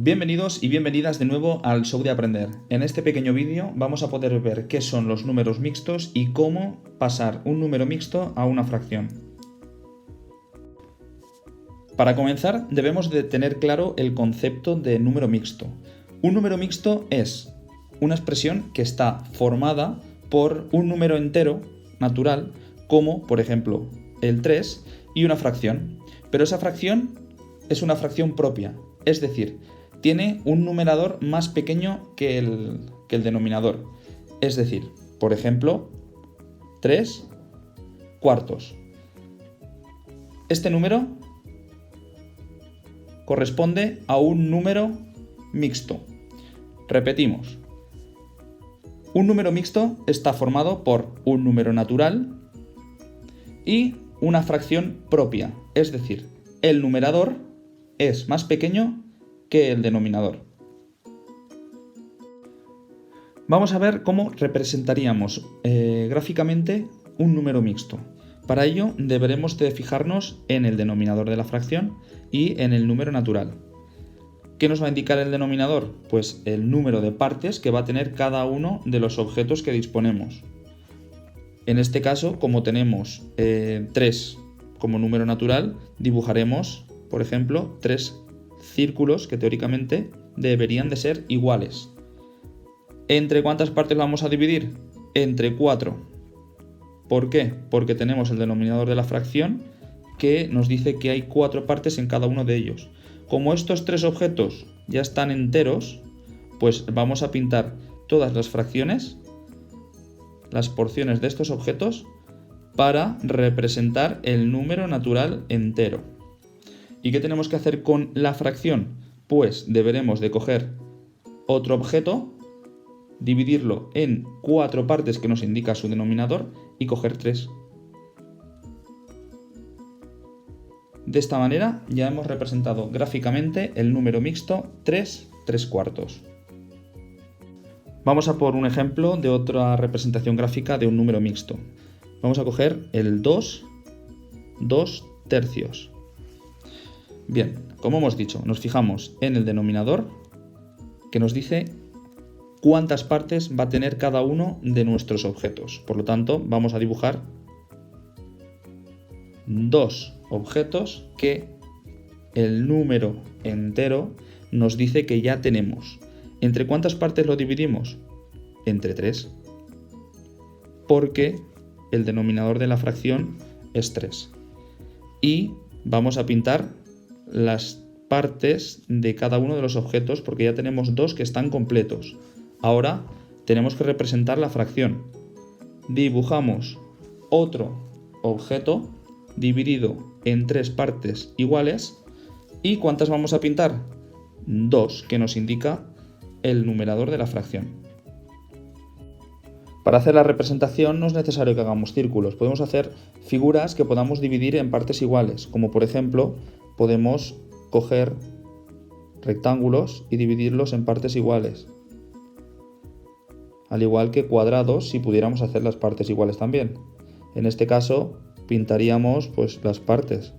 Bienvenidos y bienvenidas de nuevo al show de aprender. En este pequeño vídeo vamos a poder ver qué son los números mixtos y cómo pasar un número mixto a una fracción. Para comenzar debemos de tener claro el concepto de número mixto. Un número mixto es una expresión que está formada por un número entero natural, como por ejemplo el 3 y una fracción. Pero esa fracción es una fracción propia, es decir, tiene un numerador más pequeño que el denominador. Es decir, por ejemplo, 3 cuartos. Este número corresponde a un número mixto. Repetimos. Un número mixto está formado por un número natural y una fracción propia. Es decir, el numerador es más pequeño que el denominador. Vamos a ver cómo representaríamos gráficamente un número mixto. Para ello deberemos de fijarnos en el denominador de la fracción y en el número natural. ¿Qué nos va a indicar el denominador? Pues el número de partes que va a tener cada uno de los objetos que disponemos. En este caso, como tenemos 3 como número natural, dibujaremos, por ejemplo, 3 círculos que teóricamente deberían de ser iguales. ¿Entre cuántas partes vamos a dividir? Entre 4. ¿Por qué? Porque tenemos el denominador de la fracción que nos dice que hay 4 partes en cada uno de ellos. Como estos 3 objetos ya están enteros, pues vamos a pintar todas las fracciones, las porciones de estos objetos, para representar el número natural entero. ¿Y qué tenemos que hacer con la fracción? Pues deberemos de coger otro objeto, dividirlo en 4 partes que nos indica su denominador y coger 3. De esta manera ya hemos representado gráficamente el número mixto 3 3/4. Vamos a por un ejemplo de otra representación gráfica de un número mixto. Vamos a coger el 2 2/3. Bien, como hemos dicho, nos fijamos en el denominador que nos dice cuántas partes va a tener cada uno de nuestros objetos. Por lo tanto, vamos a dibujar 2 objetos que el número entero nos dice que ya tenemos. ¿Entre cuántas partes lo dividimos? Entre 3. Porque el denominador de la fracción es 3. Y vamos a pintar las partes de cada uno de los objetos porque ya tenemos 2 que están completos. Ahora tenemos que representar la fracción. Dibujamos otro objeto dividido en 3 partes iguales. ¿Y cuántas vamos a pintar? 2, que nos indica el numerador de la fracción. Para hacer la representación no es necesario que hagamos círculos. Podemos hacer figuras que podamos dividir en partes iguales, como por ejemplo podemos coger rectángulos y dividirlos en partes iguales. Al igual que cuadrados, si pudiéramos hacer las partes iguales también. En este caso pintaríamos pues las partes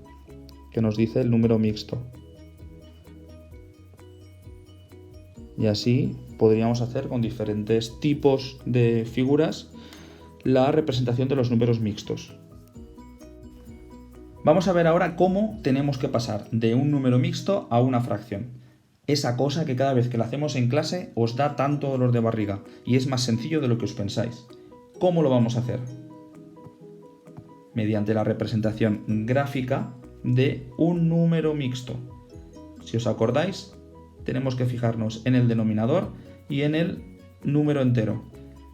que nos dice el número mixto. Y así podríamos hacer con diferentes tipos de figuras la representación de los números mixtos. Vamos a ver ahora cómo tenemos que pasar de un número mixto a una fracción. Esa cosa que cada vez que la hacemos en clase os da tanto dolor de barriga y es más sencillo de lo que os pensáis. ¿Cómo lo vamos a hacer? Mediante la representación gráfica de un número mixto. Si os acordáis, tenemos que fijarnos en el denominador y en el número entero.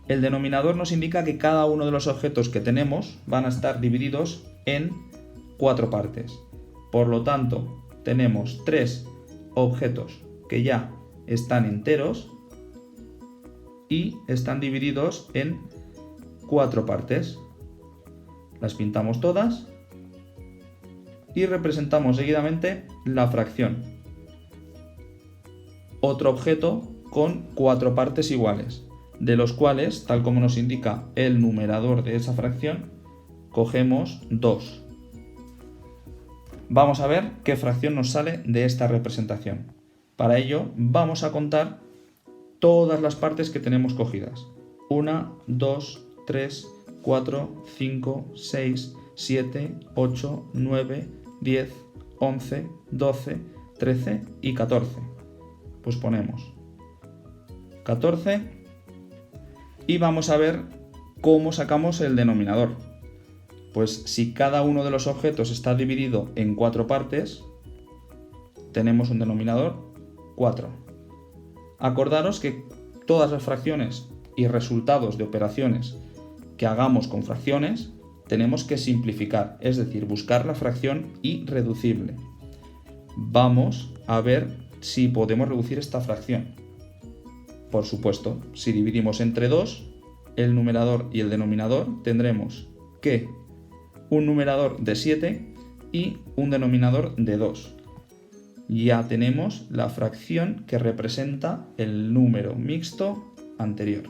El denominador nos indica que cada uno de los objetos que tenemos van a estar divididos en 4 partes. Por lo tanto, tenemos 3 objetos que ya están enteros y están divididos en 4 partes. Las pintamos todas y representamos seguidamente la fracción. Otro objeto con 4 partes iguales, de los cuales, tal como nos indica el numerador de esa fracción, cogemos 2. Vamos a ver qué fracción nos sale de esta representación. Para ello vamos a contar todas las partes que tenemos cogidas. 1, 2, 3, 4, 5, 6, 7, 8, 9, 10, 11, 12, 13 y 14. Pues ponemos 14 y vamos a ver cómo sacamos el denominador. Pues si cada uno de los objetos está dividido en 4 partes, tenemos un denominador 4. Acordaros que todas las fracciones y resultados de operaciones que hagamos con fracciones tenemos que simplificar, es decir, buscar la fracción irreducible. Vamos a ver si podemos reducir esta fracción. Por supuesto, si dividimos entre 2, el numerador y el denominador, tendremos que un numerador de 7 y un denominador de 2. Ya tenemos la fracción que representa el número mixto anterior.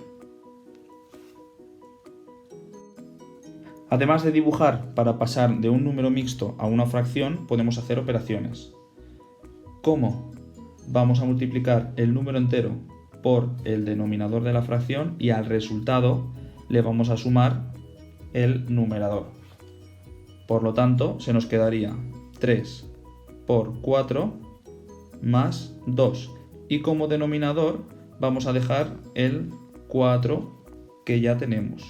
Además de dibujar para pasar de un número mixto a una fracción, podemos hacer operaciones. ¿Cómo? Vamos a multiplicar el número entero por el denominador de la fracción y al resultado le vamos a sumar el numerador. Por lo tanto, se nos quedaría 3 por 4 más 2. Y como denominador vamos a dejar el 4 que ya tenemos.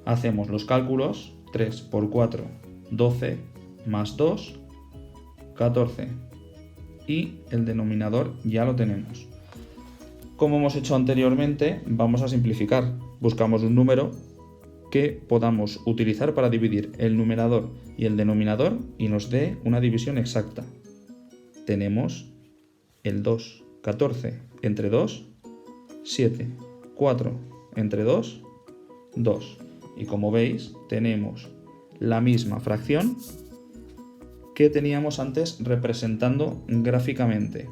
Hacemos los cálculos. 3 por 4, 12 más 2, 14. Y el denominador ya lo tenemos. Como hemos hecho anteriormente, vamos a simplificar. Buscamos un número que podamos utilizar para dividir el numerador y el denominador y nos dé una división exacta. Tenemos el 2, 14 entre 2, 7, 4 entre 2, 2. Y como veis, tenemos la misma fracción que teníamos antes representando gráficamente.